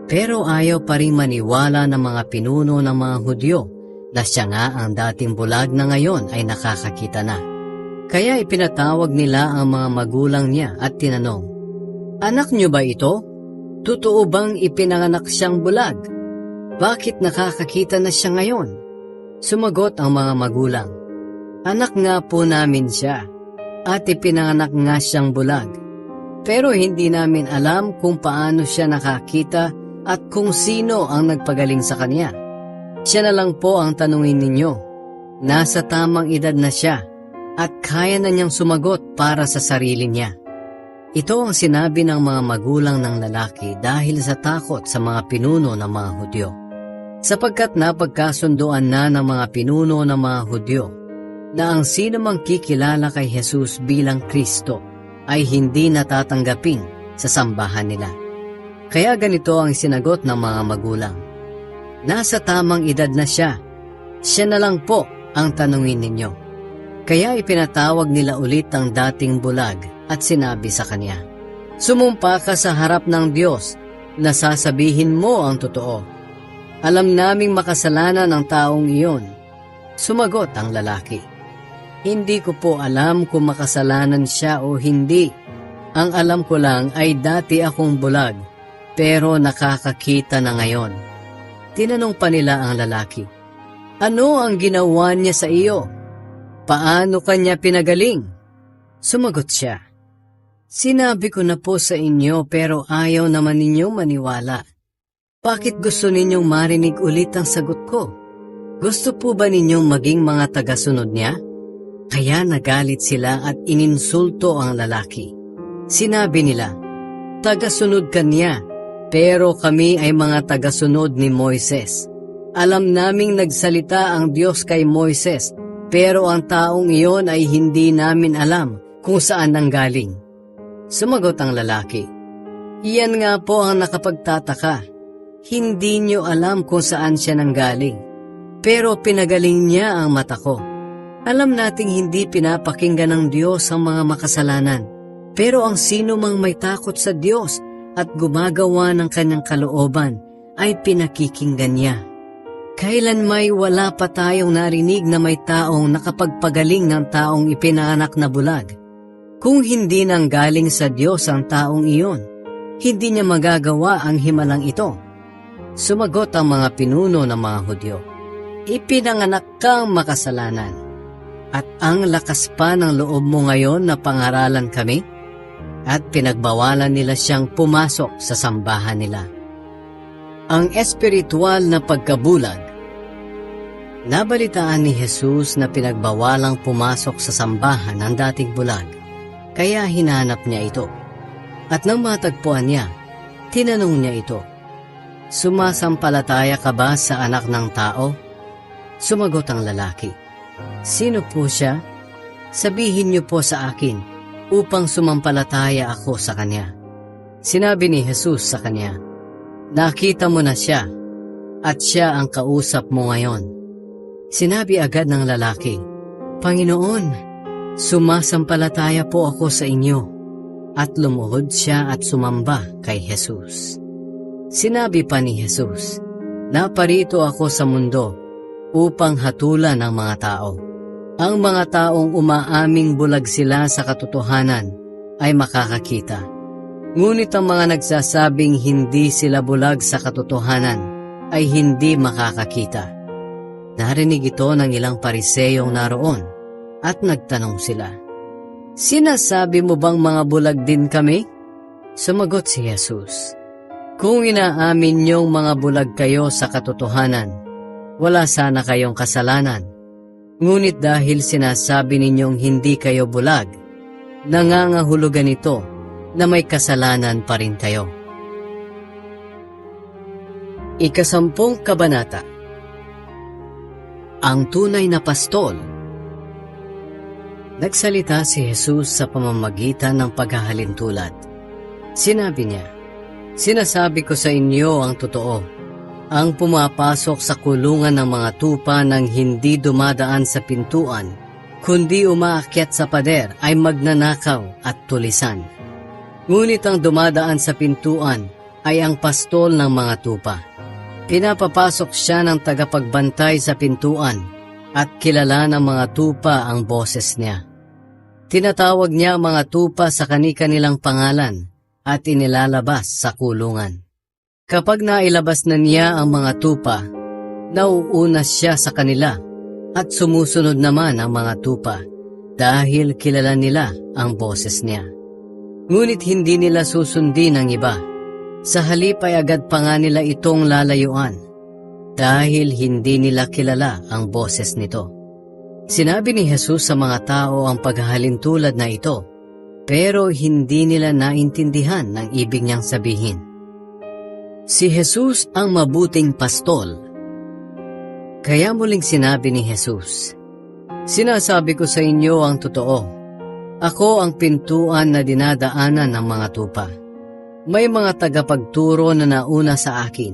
Pero ayaw pa rin maniwala ng mga pinuno ng mga Hudyo na siya nga ang dating bulag na ngayon ay nakakakita na. Kaya ipinatawag nila ang mga magulang niya at tinanong, "Anak niyo ba ito? Totoo bang ipinanganak siyang bulag? Bakit nakakakita na siya ngayon?" Sumagot ang mga magulang, "Anak nga po namin siya, at ipinanganak nga siyang bulag. Pero hindi namin alam kung paano siya nakakita at kung sino ang nagpagaling sa kanya. Siya na lang po ang tanungin ninyo. Nasa tamang edad na siya at kaya na niyang sumagot para sa sarili niya." Ito ang sinabi ng mga magulang ng lalaki dahil sa takot sa mga pinuno ng mga Hudyo. Sapagkat napagkasunduan na ng mga pinuno ng mga Hudyo na ang sino mang kikilala kay Jesus bilang Kristo ay hindi natatanggapin sa sambahan nila. Kaya ganito ang sinagot ng mga magulang, "Nasa tamang edad na siya. Siya na lang po ang tanungin ninyo." Kaya ipinatawag nila ulit ang dating bulag at sinabi sa kanya, "Sumumpa ka sa harap ng Diyos na sasabihin mo ang totoo. Alam naming makasalanan ang taong iyon." Sumagot ang lalaki, "Hindi ko po alam kung makasalanan siya o hindi. Ang alam ko lang ay dati akong bulag, pero nakakakita na ngayon." Tinanong pa nila ang lalaki, "Ano ang ginawa niya sa iyo? Paano kanya pinagaling?" Sumagot siya, "Sinabi ko na po sa inyo pero ayaw naman ninyo maniwala. Bakit gusto ninyong marinig ulit ang sagot ko? Gusto po ba ninyong maging mga tagasunod niya?" Kaya nagalit sila at ininsulto ang lalaki. Sinabi nila, "Tagasunod ka niya, pero kami ay mga tagasunod ni Moises. Alam naming nagsalita ang Diyos kay Moises, pero ang taong iyon ay hindi namin alam kung saan nanggaling." Sumagot ang lalaki, "Iyan nga po ang nakapagtataka. Hindi niyo alam kung saan siya nanggaling, pero pinagaling niya ang mata ko. Alam nating hindi pinapakinggan ng Diyos ang mga makasalanan, pero ang sino mang may takot sa Diyos at gumagawa ng kanyang kalooban ay pinakikinggan niya. Kailan may wala pa tayong narinig na may taong nakapagpagaling ng taong ipinanganak na bulag. Kung hindi nanggaling sa Diyos ang taong iyon, hindi niya magagawa ang himalang ito." Sumagot ang mga pinuno ng mga Hudyo, "Ipinanganak kang makasalanan. At ang lakas pa ng loob mo ngayon na pangaralan kami?" At pinagbawalan nila siyang pumasok sa sambahan nila. Ang espiritual na pagkabulag. Nabalitaan ni Jesus na pinagbawalang pumasok sa sambahan ng dating bulag. kaya hinanap niya ito. At nang matagpuan niya, tinanong niya ito, "Sumasampalataya ka ba sa anak ng tao?" Sumagot ang lalaki, "Sino po siya? Sabihin niyo po sa akin upang sumampalataya ako sa kanya." Sinabi ni Jesus sa kanya, "Nakita mo na siya, at siya ang kausap mo ngayon." Sinabi agad ng lalaki, "Panginoon, sumasampalataya po ako sa inyo." At lumuhod siya at sumamba kay Jesus. Sinabi pa ni Jesus, "Naparito ako sa mundo upang hatulan ang mga tao. Ang mga taong umaaming bulag sila sa katotohanan ay makakakita. Ngunit ang mga nagsasabing hindi sila bulag sa katotohanan ay hindi makakakita." Narinig ito ng ilang pariseyong naroon at nagtanong sila, "Sinasabi mo bang mga bulag din kami?" Sumagot si Jesus, "Kung inaamin niyong mga bulag kayo sa katotohanan, wala sana kayong kasalanan. Ngunit dahil sinasabi ninyong hindi kayo bulag, nangangahulugan ito na may kasalanan pa rin kayo." Ika-10 Kabanata. Ang tunay na pastol. Nagsalita si Jesus sa pamamagitan ng paghahalintulad. Sinabi niya, "Sinasabi ko sa inyo ang totoo. Ang pumapasok sa kulungan ng mga tupa nang hindi dumadaan sa pintuan, kundi umaakyat sa pader ay magnanakaw at tulisan. Ngunit ang dumadaan sa pintuan ay ang pastol ng mga tupa. Pinapapasok siya ng tagapagbantay sa pintuan at kilala ng mga tupa ang boses niya. Tinatawag niya ang mga tupa sa kani-kanilang pangalan at inilalabas sa kulungan. Kapag nailabas na niya ang mga tupa, nauuna siya sa kanila at sumusunod naman ang mga tupa dahil kilala nila ang boses niya. Ngunit hindi nila susundin ang iba. Sa halip ay agad pa nga nila itong lalayuan dahil hindi nila kilala ang boses nito." Sinabi ni Jesus sa mga tao ang paghahalintulad na ito, pero hindi nila naintindihan ang ibig niyang sabihin. Si Jesus ang mabuting pastol. Kaya muling sinabi ni Jesus, "Sinasabi ko sa inyo ang totoo. Ako ang pintuan na dinadaanan ng mga tupa. May mga tagapagturo na nauna sa akin,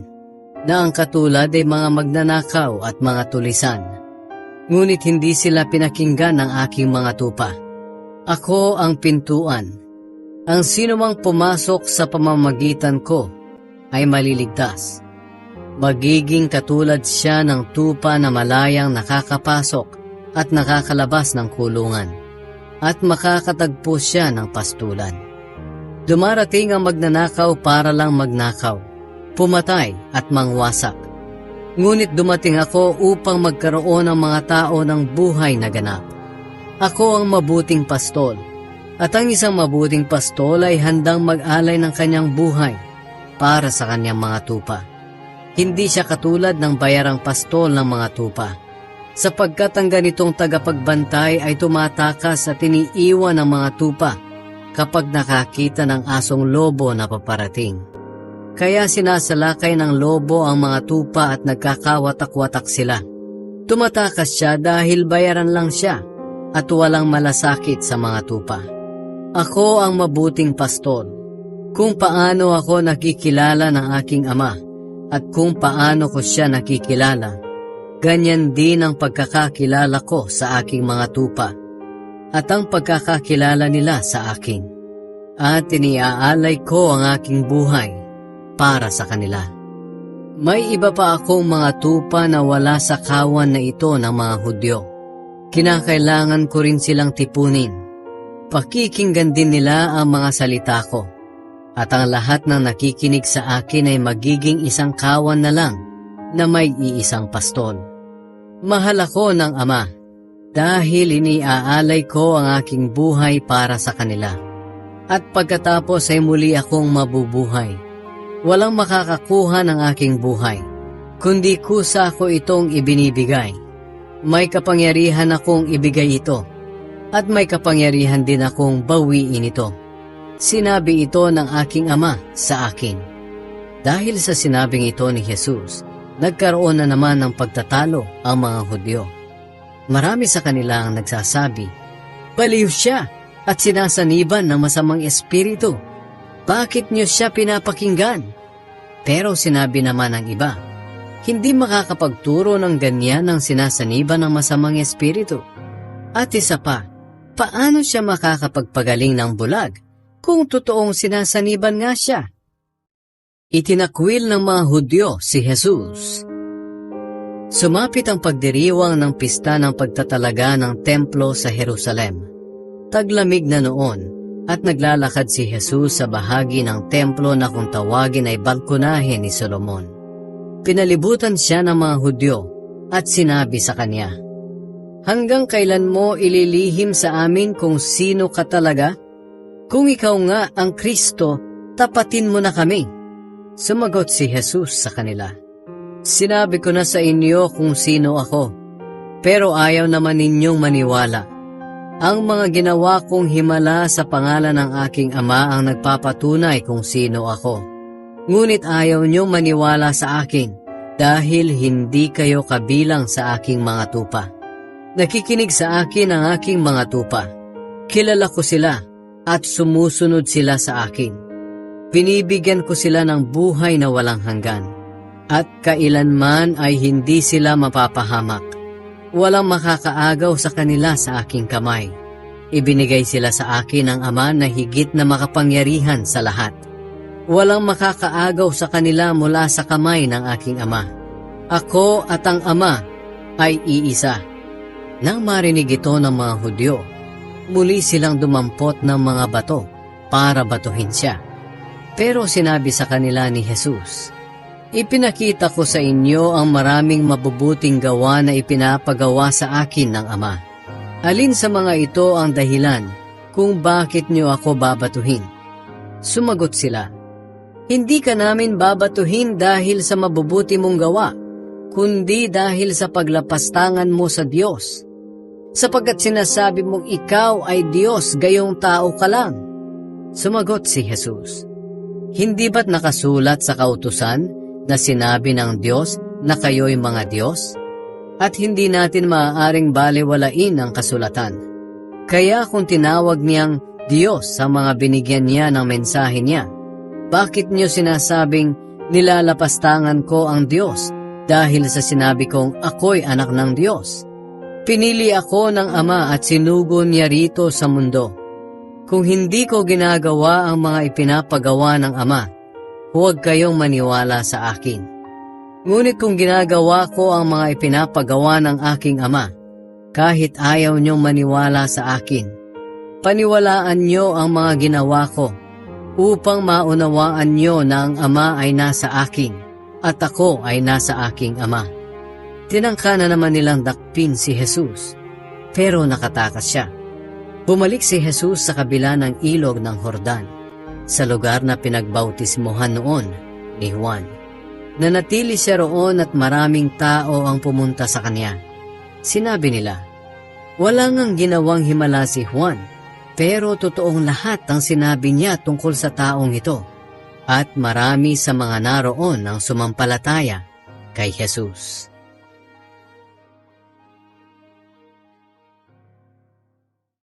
na ang katulad ay mga magnanakaw at mga tulisan. Ngunit hindi sila pinakinggan ng aking mga tupa. Ako ang pintuan. Ang sinumang pumasok sa pamamagitan ko ay maliligtas. Magiging katulad siya ng tupa na malayang nakakapasok at nakakalabas ng kulungan, at makakatagpo siya ng pastulan. Dumarating ang magnanakaw para lang magnakaw, pumatay at mangwasak. Ngunit dumating ako upang magkaroon ng mga tao ng buhay na ganap. Ako ang mabuting pastol, at ang isang mabuting pastol ay handang mag-alay ng kanyang buhay para sa kanyang mga tupa. Hindi siya katulad ng bayarang pastol ng mga tupa, sapagkat ang ganitong tagapagbantay ay tumatakas at iniiwan ng mga tupa kapag nakakita ng asong lobo na paparating. Kaya sinasalakay ng lobo ang mga tupa at nagkakawatak-watak sila. Tumatakas siya dahil bayaran lang siya at walang malasakit sa mga tupa. Ako ang mabuting pastol. Kung paano ako nakikilala ng aking ama at kung paano ko siya nakikilala, ganyan din ang pagkakakilala ko sa aking mga tupa at ang pagkakakilala nila sa akin. At iniaalay ko ang aking buhay para sa kanila. May iba pa akong mga tupa na wala sa kawan na ito ng mga Hudyo. Kinakailangan ko rin silang tipunin. Pakikinggan din nila ang mga salita ko. At ang lahat ng nakikinig sa akin ay magiging isang kawan na lang na may iisang pastol. Mahal ako ng Ama dahil iniaalay ko ang aking buhay para sa kanila. At pagkatapos ay muli akong mabubuhay. Walang makakakuha ng aking buhay, kundi kusa ko itong ibinibigay. May kapangyarihan akong ibigay ito, at may kapangyarihan din akong bawiin ito. Sinabi ito ng aking Ama sa akin. Dahil sa sinabing ito ni Jesus, nagkaroon na naman ng pagtatalo ang mga Hudyo. Marami sa kanila ang nagsasabi, "Baliw siya at sinasaniban ng masamang espiritu. Bakit niyo siya pinapakinggan?" Pero sinabi naman ng iba, "Hindi makakapagturo ng ganyan ang sinasaniban ng masamang espiritu." At isa pa, paano siya makakapagpagaling ng bulag kung totoong sinasaniban nga siya? Itinakwil ng mga Hudyo si Jesus. Sumapit ang pagdiriwang ng pista ng pagtatalaga ng templo sa Jerusalem. Taglamig na noon at naglalakad si Jesus sa bahagi ng templo na kung tawagin ay balkonahe ni Solomon. Pinalibutan siya ng mga Hudyo at sinabi sa kanya, "Hanggang kailan mo ililihim sa amin kung sino ka talaga? Kung ikaw nga ang Kristo, tapatin mo na kami." Sumagot si Jesus sa kanila, "Sinabi ko na sa inyo kung sino ako, pero ayaw naman ninyong maniwala. Ang mga ginawa kong himala sa pangalan ng aking Ama ang nagpapatunay kung sino ako. Ngunit ayaw niyong maniwala sa akin dahil hindi kayo kabilang sa aking mga tupa. Nakikinig sa akin ang aking mga tupa. Kilala ko sila at sumusunod sila sa akin. Binibigyan ko sila ng buhay na walang hanggan, at kailanman ay hindi sila mapapahamak. Walang makakaagaw sa kanila sa aking kamay. Ibinigay sila sa akin ng Ama na higit na makapangyarihan sa lahat. Walang makakaagaw sa kanila mula sa kamay ng aking Ama. Ako at ang Ama ay iisa." Nang marinig ito ng mga Hudyo, muli silang dumampot ng mga bato para batuhin siya. Pero sinabi sa kanila ni Jesus, "Ipinakita ko sa inyo ang maraming mabubuting gawa na ipinapagawa sa akin ng Ama. Alin sa mga ito ang dahilan kung bakit niyo ako babatuhin?" Sumagot sila, "Hindi ka namin babatuhin dahil sa mabubuti mong gawa, kundi dahil sa paglapastangan mo sa Diyos. Sapagkat sinasabi mong ikaw ay Diyos, gayong tao ka lang." Sumagot si Jesus, "Hindi ba't nakasulat sa kautusan na sinabi ng Diyos na kayo'y mga Diyos? At hindi natin maaaring balewalain ang kasulatan. Kaya kung tinawag niyang Diyos sa mga binigyan niya ng mensahe niya, bakit niyo sinasabing nilalapastangan ko ang Diyos dahil sa sinabi kong ako'y anak ng Diyos? Pinili ako ng Ama at sinugo niya rito sa mundo. Kung hindi ko ginagawa ang mga ipinapagawa ng Ama, huwag kayong maniwala sa akin. Ngunit kung ginagawa ko ang mga ipinapagawa ng aking Ama, kahit ayaw niyong maniwala sa akin, paniwalaan niyo ang mga ginawa ko, upang maunawaan niyo na ang Ama ay nasa akin, at ako ay nasa aking Ama." Tinangka na naman nilang dakpin si Jesus, pero nakatakas siya. Bumalik si Jesus sa kabila ng ilog ng Jordan, sa lugar na pinagbautismohan noon ni Juan. Nanatili siya roon at maraming tao ang pumunta sa kanya. Sinabi nila, "Wala ngang ginawang himala si Juan, pero totoong lahat ang sinabi niya tungkol sa taong ito." At marami sa mga naroon ang sumampalataya kay Jesus.